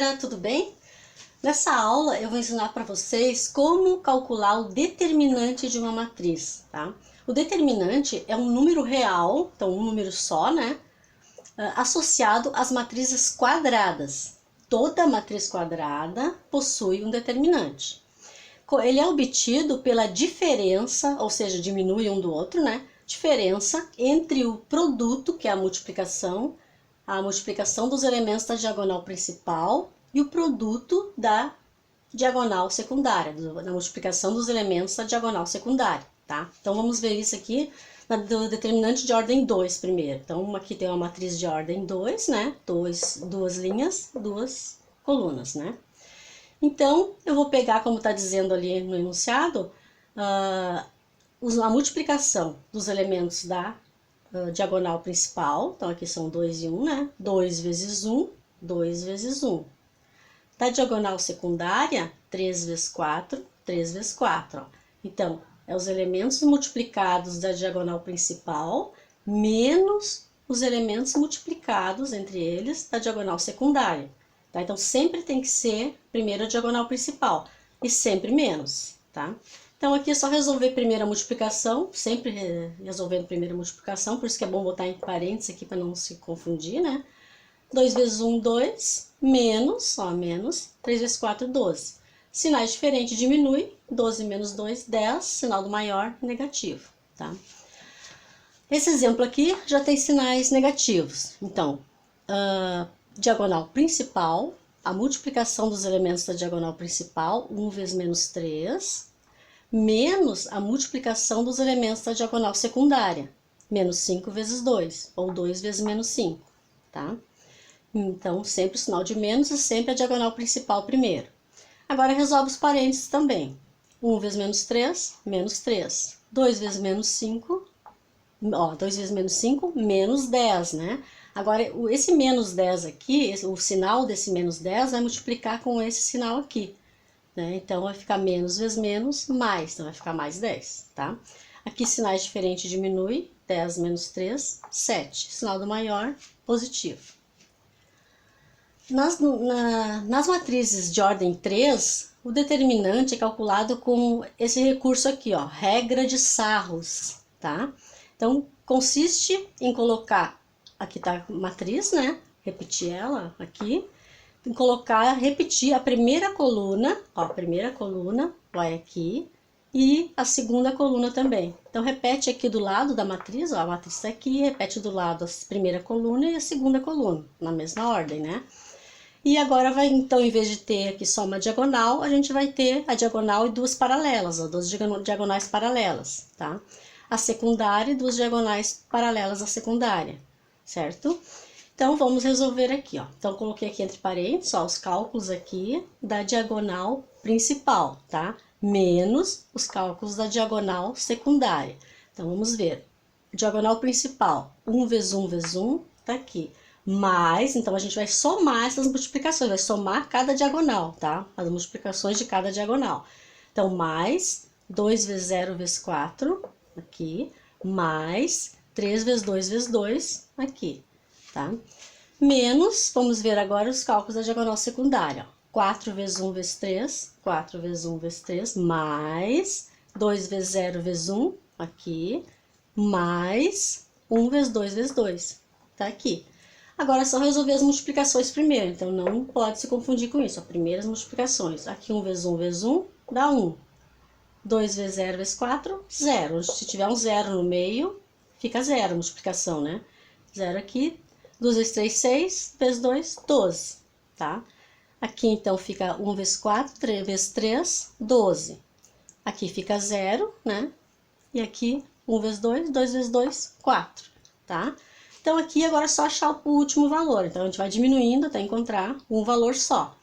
dia, tudo bem? Nessa aula eu vou ensinar para vocês como calcular o determinante de uma matriz, tá? O determinante é um número real, então um número só, né? Associado às matrizes quadradas. Toda matriz quadrada possui um determinante. Ele é obtido pela diferença, ou seja, diminui um do outro, né? Diferença entre o produto, que é a multiplicação dos elementos da diagonal principal e o produto da diagonal secundária, da multiplicação dos elementos da diagonal secundária, tá? Então vamos ver isso aqui do determinante de ordem 2 primeiro. Então aqui tem uma matriz de ordem 2, né? Duas linhas, duas colunas, né? Então eu vou pegar, como está dizendo ali no enunciado, a multiplicação dos elementos da diagonal principal, então aqui são 2 e 1, né? 2 vezes 1, 2 vezes 1. Da diagonal secundária, 3 vezes 4, 3 vezes 4. Ó. Então, é os elementos multiplicados da diagonal principal, menos os elementos multiplicados entre eles da diagonal secundária. Tá? Então, sempre tem que ser primeiro a diagonal principal e sempre menos, tá? Então, aqui é só resolver primeira multiplicação, sempre resolvendo primeira multiplicação, por isso que é bom botar em parênteses aqui para não se confundir, né? 2 vezes 1, 2, menos 3 vezes 4, 12. Sinais diferentes diminui, 12 menos 2, 10, sinal do maior, negativo, tá? Esse exemplo aqui já tem sinais negativos. Então, diagonal principal, a multiplicação dos elementos da diagonal principal, 1 vezes menos 3, menos a multiplicação dos elementos da diagonal secundária, menos 5 vezes 2, ou 2 vezes menos 5, tá? Então, sempre o sinal de menos e sempre a diagonal principal primeiro. Agora, resolve os parênteses também. 1 vezes menos 3, menos 3. 2 vezes menos 5, 2 vezes menos 5, menos 10, né? Agora, esse menos 10 aqui, o sinal desse menos 10 vai multiplicar com esse sinal aqui. Né? Então, vai ficar menos vezes menos, mais. Então, vai ficar mais 10, tá? Aqui, sinais diferentes diminui. 10 menos 3, 7. Sinal do maior, positivo. Nas matrizes de ordem 3, o determinante é calculado com esse recurso aqui, ó, regra de Sarros, tá? Então, consiste em colocar, aqui tá a matriz, né? Repetir ela aqui. Repetir a primeira coluna, ó, a primeira coluna vai aqui e a segunda coluna também. Então, repete aqui do lado da matriz, ó, a matriz está aqui, repete do lado a primeira coluna e a segunda coluna, na mesma ordem, né? E agora vai, então, em vez de ter aqui só uma diagonal, a gente vai ter a diagonal e duas paralelas, ó, duas diagonais paralelas, tá? A secundária e duas diagonais paralelas à secundária, certo? Então, vamos resolver aqui, ó. Então, coloquei aqui entre parênteses, ó, os cálculos aqui da diagonal principal, tá? Menos os cálculos da diagonal secundária. Então, vamos ver. Diagonal principal, 1 vezes 1 vezes 1, tá aqui. Mais, então, a gente vai somar essas multiplicações, vai somar cada diagonal, tá? As multiplicações de cada diagonal. Então, mais 2 vezes 0 vezes 4, aqui, mais 3 vezes 2 vezes 2, aqui. Tá? Menos, vamos ver agora os cálculos da diagonal secundária. 4 vezes 1 vezes 3, 4 vezes 1 vezes 3, mais 2 vezes 0 vezes 1, aqui, mais 1 vezes 2 vezes 2, tá aqui. Agora é só resolver as multiplicações primeiro, então não pode se confundir com isso, as primeiras multiplicações. Aqui 1 vezes 1 vezes 1 dá 1. 2 vezes 0 vezes 4, 0. Se tiver um 0 no meio, fica 0 a multiplicação, né? 0 aqui. 2 vezes 3, 6, vezes 2, 12, tá? Aqui, então, fica 1 vezes 4, 3 vezes 3, 12. Aqui fica 0, né? E aqui, 1 vezes 2, 2 vezes 2, 4, tá? Então, aqui, agora é só achar o último valor. Então, a gente vai diminuindo até encontrar um valor só.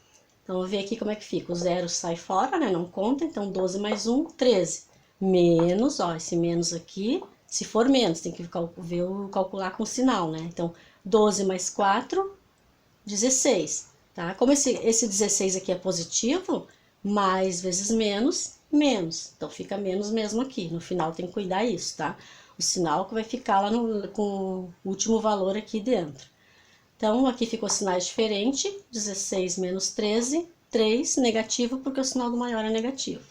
Então, vou ver aqui como é que fica. O 0 sai fora, né? Não conta. Então, 12 mais 1, 13. Menos, ó, esse menos aqui. Se for menos, tem que calcular com sinal, né? Então, 12 mais 4, 16, tá? Como esse 16 aqui é positivo, mais vezes menos, menos. Então, fica menos mesmo aqui. No final tem que cuidar isso, tá? O sinal que vai ficar lá com o último valor aqui dentro. Então, aqui ficou sinais diferentes, 16 menos 13, 3, negativo, porque o sinal do maior é negativo.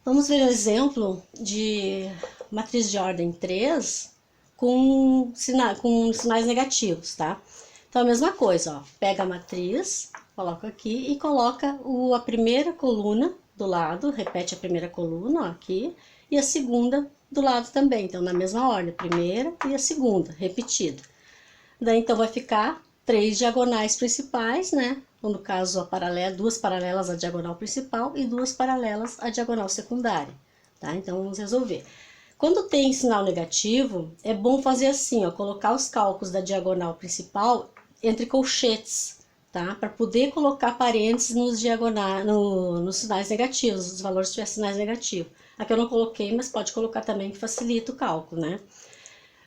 Vamos ver um exemplo de matriz de ordem 3 com sinais negativos, tá? Então, a mesma coisa, ó, pega a matriz, coloca aqui e coloca a primeira coluna do lado, repete a primeira coluna, ó, aqui, e a segunda do lado também, então na mesma ordem, a primeira e a segunda, repetida. Daí, então, vai ficar 3 diagonais principais, né? No caso, duas paralelas à diagonal principal e 2 paralelas à diagonal secundária, tá? Então, vamos resolver. Quando tem sinal negativo, é bom fazer assim, ó, colocar os cálculos da diagonal principal entre colchetes, tá? Para poder colocar parênteses nos sinais negativos, os valores tiverem sinais negativos. Aqui eu não coloquei, mas pode colocar também, que facilita o cálculo, né?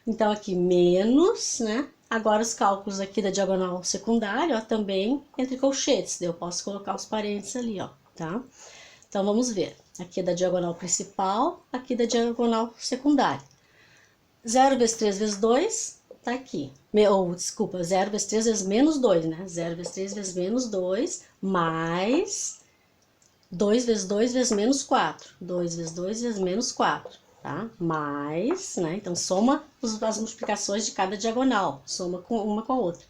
Então, aqui menos, né? Agora, os cálculos aqui da diagonal secundária, ó, também entre colchetes. Eu posso colocar os parênteses ali, ó, tá? Então, vamos ver. Aqui é da diagonal principal, aqui da diagonal secundária. 0 vezes 3 vezes 2, tá aqui. Desculpa, 0 vezes 3 vezes menos 2, né? 0 vezes 3 vezes menos 2, mais 2 vezes 2 vezes menos 4. 2 vezes 2 vezes menos 4. Tá? Mais, né? Então, soma as multiplicações de cada diagonal, soma uma com a outra.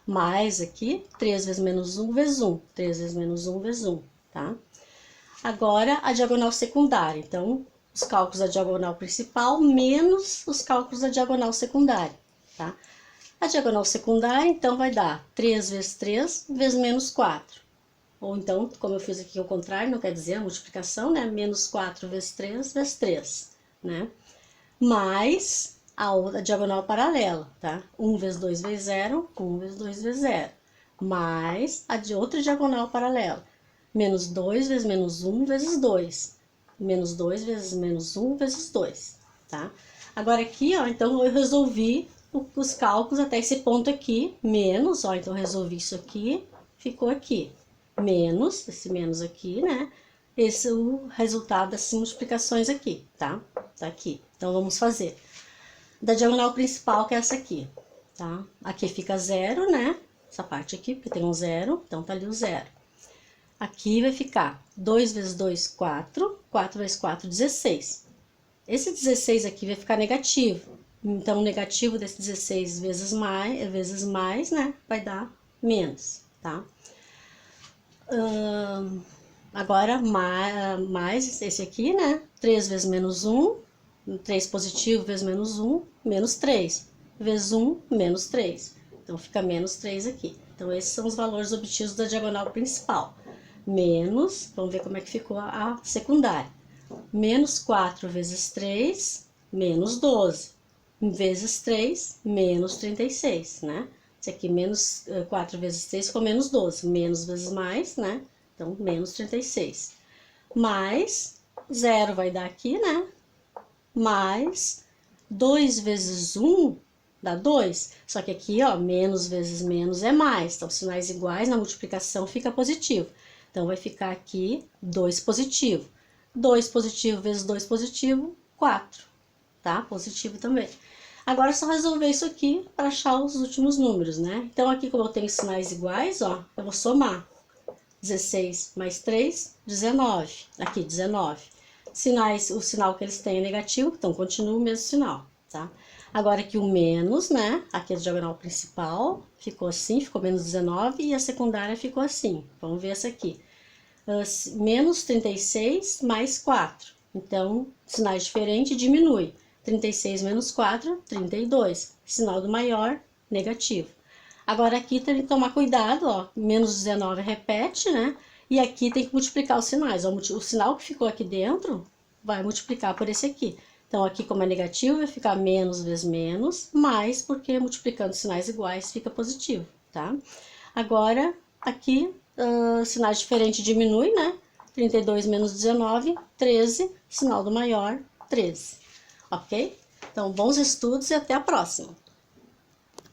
Mais aqui, 3 vezes menos 1 vezes 1, 3 vezes menos 1 vezes 1, tá? Agora, a diagonal secundária. Então, os cálculos da diagonal principal menos os cálculos da diagonal secundária, tá? A diagonal secundária, então, vai dar 3 vezes 3 vezes menos 4. Ou então, como eu fiz aqui ao contrário, não quer dizer a multiplicação, né? Menos 4 vezes 3 vezes 3. Né? Mais a diagonal paralela, tá? 1 vezes 2 vezes 0, 1 vezes 2 vezes 0. Mais a de outra diagonal paralela. Menos 2 vezes menos 1 vezes 2. Menos 2 vezes menos 1 vezes 2, tá? Agora aqui, ó, então eu resolvi os cálculos até esse ponto aqui, menos, ó, então resolvi isso aqui, ficou aqui. Menos, esse menos aqui, né? Esse é o resultado das multiplicações aqui, tá? Tá aqui. Então, vamos fazer. Da diagonal principal, que é essa aqui, tá? Aqui fica 0, né? Essa parte aqui, porque tem um 0, então tá ali o 0. Aqui vai ficar 2 vezes 2, 4. 4 vezes 4, 16. Esse 16 aqui vai ficar negativo. Então, o negativo desse 16 vezes mais, né? Vai dar menos, tá? Agora, mais esse aqui, né? 3 vezes menos 1, 3 positivo vezes menos 1, menos 3. Vezes 1, menos 3. Então, fica menos 3 aqui. Então, esses são os valores obtidos da diagonal principal. Menos, vamos ver como é que ficou a secundária. Menos 4 vezes 3, menos 12. Vezes 3, menos 36, né? Esse aqui, menos 4 vezes 3, ficou menos 12. Menos vezes mais, né? Então, menos 36. Mais 0 vai dar aqui, né? Mais 2 vezes 1 dá 2. Só que aqui, ó, menos vezes menos é mais. Então, sinais iguais na multiplicação fica positivo. Então, vai ficar aqui 2 positivo. 2 positivo vezes 2 positivo, 4. Tá? Positivo também. Agora é só resolver isso aqui para achar os últimos números, né? Então, aqui, como eu tenho sinais iguais, ó, eu vou somar. 16 mais 3, 19. Aqui, 19. O sinal que eles têm é negativo, então continua o mesmo sinal, tá? Agora aqui o menos, né? Aqui a diagonal principal ficou assim, ficou menos 19, e a secundária ficou assim. Vamos ver essa aqui. Menos 36 mais 4. Então, sinais diferentes, diminui. 36 menos 4, 32. Sinal do maior, negativo. Agora aqui tem que tomar cuidado, ó, menos 19 repete, né? E aqui tem que multiplicar os sinais. Ó, o sinal que ficou aqui dentro vai multiplicar por esse aqui. Então, aqui como é negativo, vai ficar menos vezes menos, mais, porque multiplicando sinais iguais fica positivo, tá? Agora, aqui, sinais diferentes diminui, né? 32 menos 19, 13, sinal do maior, 13. Ok? Então, bons estudos e até a próxima!